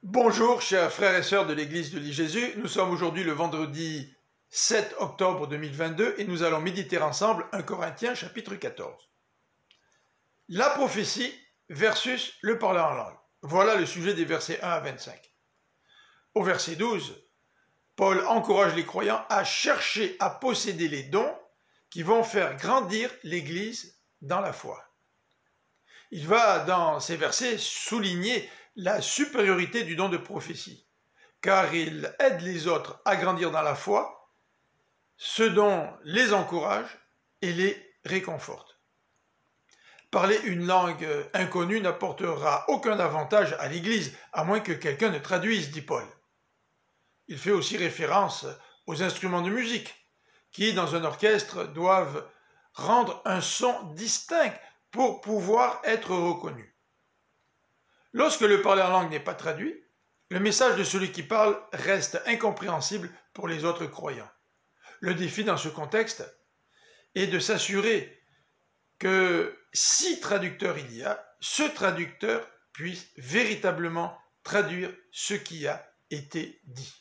Bonjour chers frères et sœurs de l'église de l'I-Jésus, nous sommes aujourd'hui le vendredi 7 octobre 2022 et nous allons méditer ensemble 1 Corinthiens chapitre 14. La prophétie versus le parler en langue. Voilà le sujet des versets 1 à 25. Au verset 12, Paul encourage les croyants à chercher à posséder les dons qui vont faire grandir l'église dans la foi. Il va dans ces versets souligner la supériorité du don de prophétie, car il aide les autres à grandir dans la foi, ce don les encourage et les réconforte. Parler une langue inconnue n'apportera aucun avantage à l'Église, à moins que quelqu'un ne traduise, dit Paul. Il fait aussi référence aux instruments de musique, qui, dans un orchestre, doivent rendre un son distinct pour pouvoir être reconnus. Lorsque le parler en langue n'est pas traduit, le message de celui qui parle reste incompréhensible pour les autres croyants. Le défi dans ce contexte est de s'assurer que si traducteur il y a, ce traducteur puisse véritablement traduire ce qui a été dit.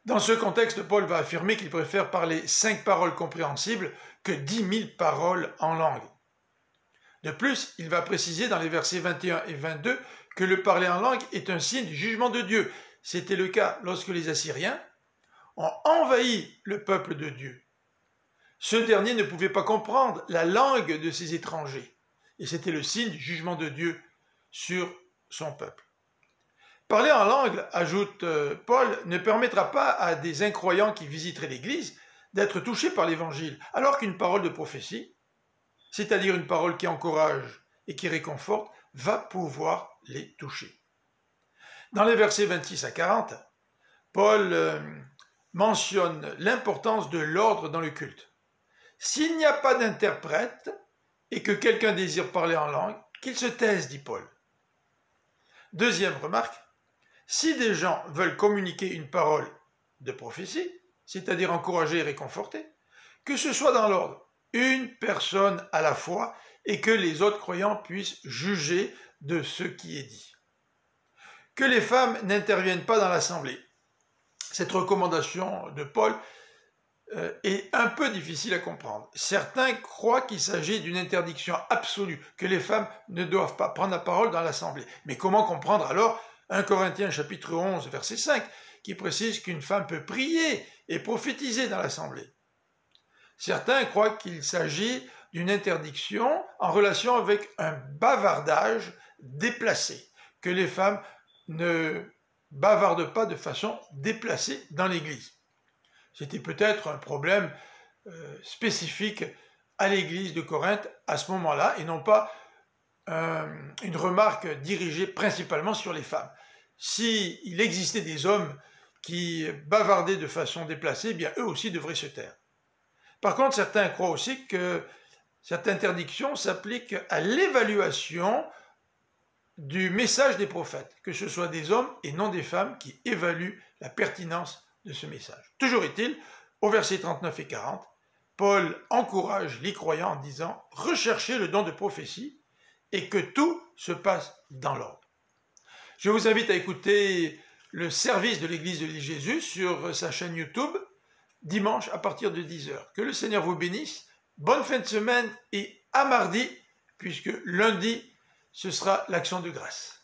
Dans ce contexte, Paul va affirmer qu'il préfère parler 5 paroles compréhensibles que 10 000 paroles en langue. De plus, il va préciser dans les versets 21 et 22 que le parler en langue est un signe du jugement de Dieu. C'était le cas lorsque les Assyriens ont envahi le peuple de Dieu. Ce dernier ne pouvait pas comprendre la langue de ces étrangers, et c'était le signe du jugement de Dieu sur son peuple. Parler en langue, ajoute Paul, ne permettra pas à des incroyants qui visiteraient l'Église d'être touchés par l'Évangile, alors qu'une parole de prophétie, c'est-à-dire une parole qui encourage et qui réconforte, va pouvoir les toucher. Dans les versets 26 à 40, Paul mentionne l'importance de l'ordre dans le culte. S'il n'y a pas d'interprète et que quelqu'un désire parler en langue, qu'il se taise, dit Paul. Deuxième remarque, si des gens veulent communiquer une parole de prophétie, c'est-à-dire encourager et réconforter, que ce soit dans l'ordre, une personne à la fois, et que les autres croyants puissent juger de ce qui est dit. Que les femmes n'interviennent pas dans l'assemblée. Cette recommandation de Paul est un peu difficile à comprendre. Certains croient qu'il s'agit d'une interdiction absolue, que les femmes ne doivent pas prendre la parole dans l'assemblée. Mais comment comprendre alors 1 Corinthiens chapitre 11 verset 5 qui précise qu'une femme peut prier et prophétiser dans l'assemblée? Certains croient qu'il s'agit d'une interdiction en relation avec un bavardage déplacé, que les femmes ne bavardent pas de façon déplacée dans l'Église. C'était peut-être un problème spécifique à l'Église de Corinthe à ce moment-là, et non pas une remarque dirigée principalement sur les femmes. S'il existait des hommes qui bavardaient de façon déplacée, eh bien eux aussi devraient se taire. Par contre, certains croient aussi que cette interdiction s'applique à l'évaluation du message des prophètes, que ce soit des hommes et non des femmes qui évaluent la pertinence de ce message. Toujours est-il, au verset 39 et 40, Paul encourage les croyants en disant « Recherchez le don de prophétie et que tout se passe dans l'ordre ». Je vous invite à écouter le service de l'église de l'I-Jésus sur sa chaîne YouTube, dimanche à partir de 10h. Que le Seigneur vous bénisse, bonne fin de semaine et à mardi, puisque lundi, ce sera l'action de grâce.